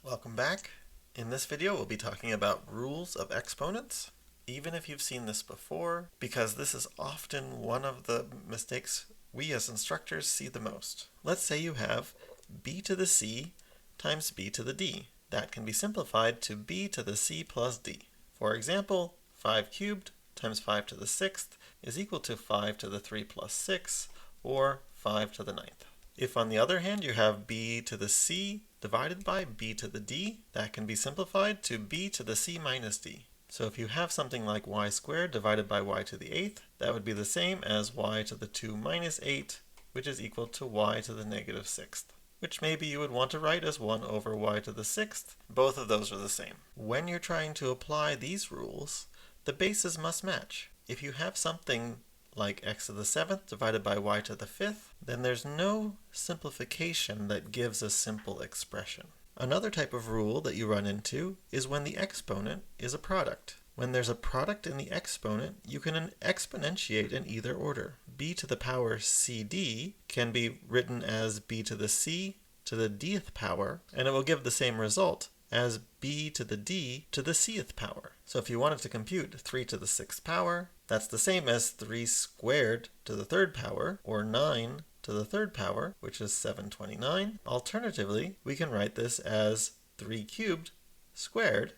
Welcome back. In this video we'll be talking about rules of exponents, even if you've seen this before, because this is often one of the mistakes we as instructors see the most. Let's say you have b to the c times b to the d. That can be simplified to b to the c plus d. For example, 5 cubed times 5 to the 6th is equal to 5 to the 3 plus 6, or 5 to the 9th. If on the other hand you have b to the c divided by b to the d, that can be simplified to b to the c minus d. So if you have something like y squared divided by y to the 8th, that would be the same as y to the 2 minus 8, which is equal to y to the negative 6th, which maybe you would want to write as 1 over y to the 6th. Both of those are the same. When you're trying to apply these rules, the bases must match. If you have something like x to the 7th divided by y to the 5th, then there's no simplification that gives a simple expression. Another type of rule that you run into is when the exponent is a product. When there's a product in the exponent, you can exponentiate in either order. B to the power cd can be written as b to the c to the dth power, and it will give the same result as b to the d to the cth power. So if you wanted to compute 3 to the 6th power, that's the same as 3 squared to the 3rd power, or 9 to the 3rd power, which is 729. Alternatively, we can write this as 3 cubed squared,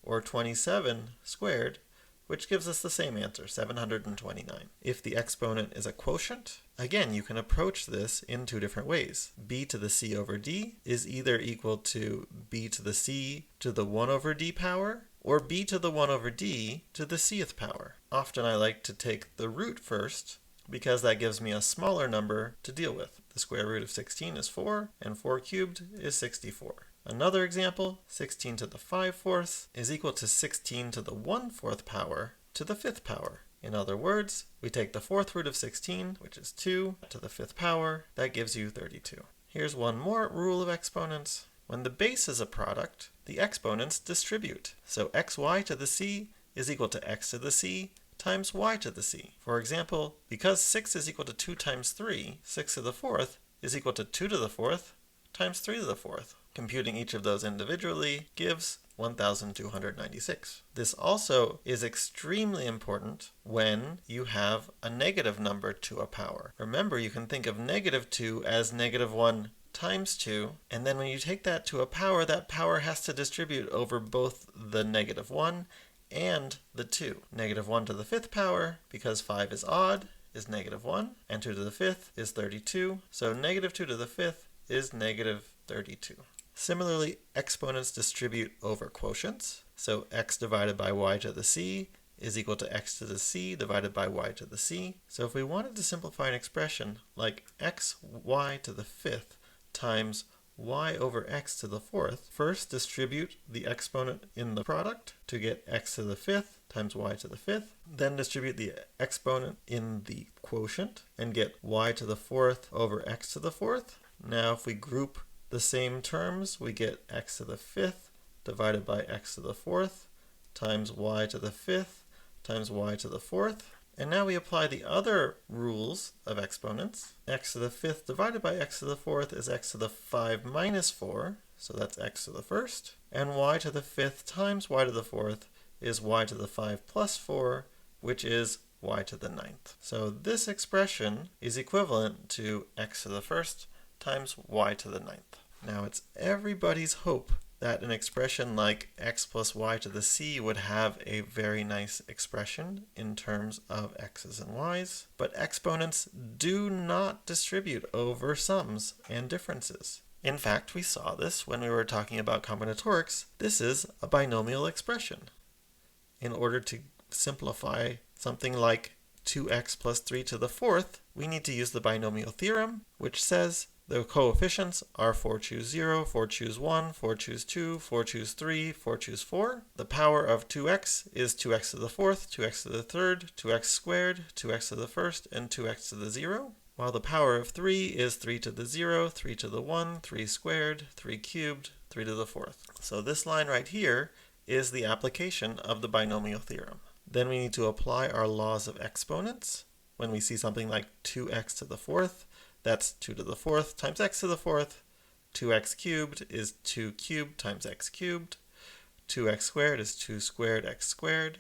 or 27 squared, which gives us the same answer, 729. If the exponent is a quotient, again, you can approach this in two different ways. B to the c over d is either equal to b to the c to the 1 over d power, or b to the 1 over d to the cth power. Often I like to take the root first, because that gives me a smaller number to deal with. The square root of 16 is 4, and 4 cubed is 64. Another example, 16 to the 5/4 is equal to 16 to the 1/4 power to the 5th power. In other words, we take the 4th root of 16, which is 2, to the 5th power. That gives you 32. Here's one more rule of exponents. When the base is a product, the exponents distribute. So xy to the c is equal to x to the c times y to the c. For example, because 6 is equal to 2 times 3, 6 to the 4th is equal to 2 to the 4th times 3 to the 4th. Computing each of those individually gives 1,296. This also is extremely important when you have a negative number to a power. Remember, you can think of negative 2 as negative 1 times 2, and then when you take that to a power, that power has to distribute over both the negative 1 and the 2. Negative 1 to the 5th power, because 5 is odd, is negative 1, and 2 to the 5th is 32, so negative 2 to the 5th is negative 32. Similarly, exponents distribute over quotients, so x divided by y to the c is equal to x to the c divided by y to the c. So if we wanted to simplify an expression like xy to the 5th times y over x to the 4th, first distribute the exponent in the product to get x to the 5th times y to the 5th, then distribute the exponent in the quotient and get y to the 4th over x to the 4th. Now if we group the same terms, we get x to the 5th divided by x to the 4th times y to the 5th times y to the 4th. And now we apply the other rules of exponents. X to the 5th divided by x to the 4th is x to the 5 minus 4, so that's x to the 1st. And y to the 5th times y to the 4th is y to the 5 plus 4, which is y to the 9th. So this expression is equivalent to x to the 1st times y to the 9th. Now it's everybody's hope that an expression like x plus y to the c would have a very nice expression in terms of x's and y's, but exponents do not distribute over sums and differences. In fact, we saw this when we were talking about combinatorics. This is a binomial expression. In order to simplify something like 2x plus 3 to the 4th, we need to use the binomial theorem, which says the coefficients are 4 choose 0, 4 choose 1, 4 choose 2, 4 choose 3, 4 choose 4. The power of 2x is 2x to the 4th, 2x to the 3rd, 2x squared, 2x to the 1st, and 2x to the 0. While the power of 3 is 3 to the 0, 3 to the 1, 3 squared, 3 cubed, 3 to the 4th. So this line right here is the application of the binomial theorem. Then we need to apply our laws of exponents. When we see something like 2x to the 4th, that's 2 to the 4th times x to the 4th 2x cubed is 2 cubed times x cubed. 2x squared is 2 squared x squared.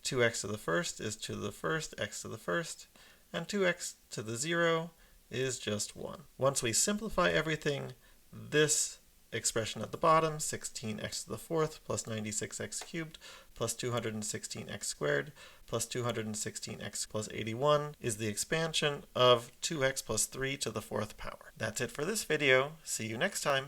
2x to the first is 2 to the first x to the first. And 2x to the 0 is just 1. Once we simplify everything, this expression at the bottom, 16x to the fourth plus 96x cubed plus 216x squared plus 216x plus 81 is the expansion of 2x plus 3 to the fourth power. That's it for this video. See you next time.